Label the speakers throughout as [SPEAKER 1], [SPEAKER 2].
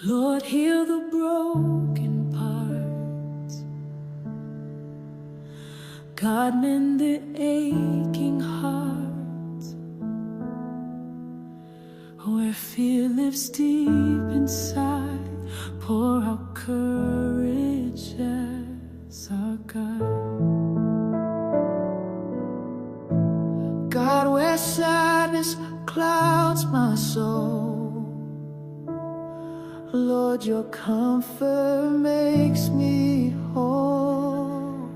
[SPEAKER 1] Lord, heal the broken parts. God, mend the aching hearts. Where fear lives deep inside, pour out courage as our guide. God, where sadness clouds my soul, Lord, your comfort makes me whole.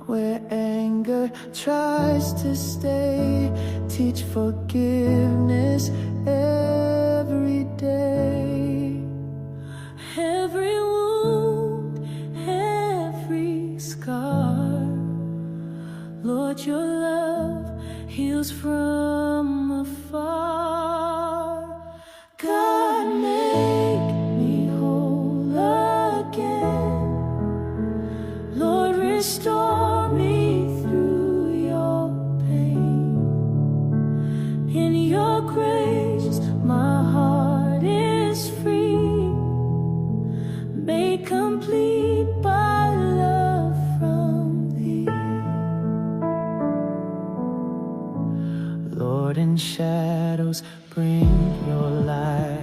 [SPEAKER 1] Where anger tries to stay, teach forgiveness every day. Every wound, every scar, Lord, your love heals from afar. God, make me whole again. Lord, restore me through your pain. In your grace, my heart is free, made complete by love from thee. Lord, in shadows bring your light.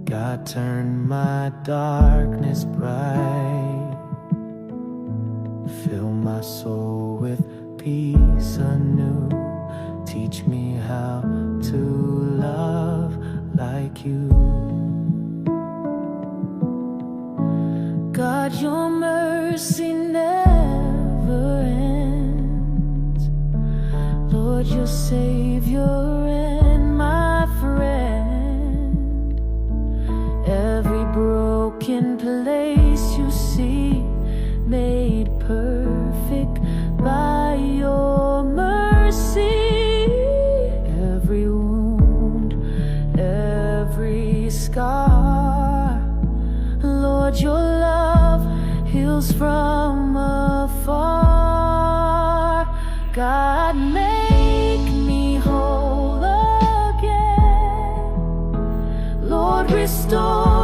[SPEAKER 1] God, turn my darkness bright. Fill my soul with peace anew. Teach me how to love like you. God, your mercy never ends. Lord, your Savior and my friend. Every broken place you see, made perfect by your mercy. Every wound, every scar, Lord, your love heals from afar. God, make me whole again. Lord, restore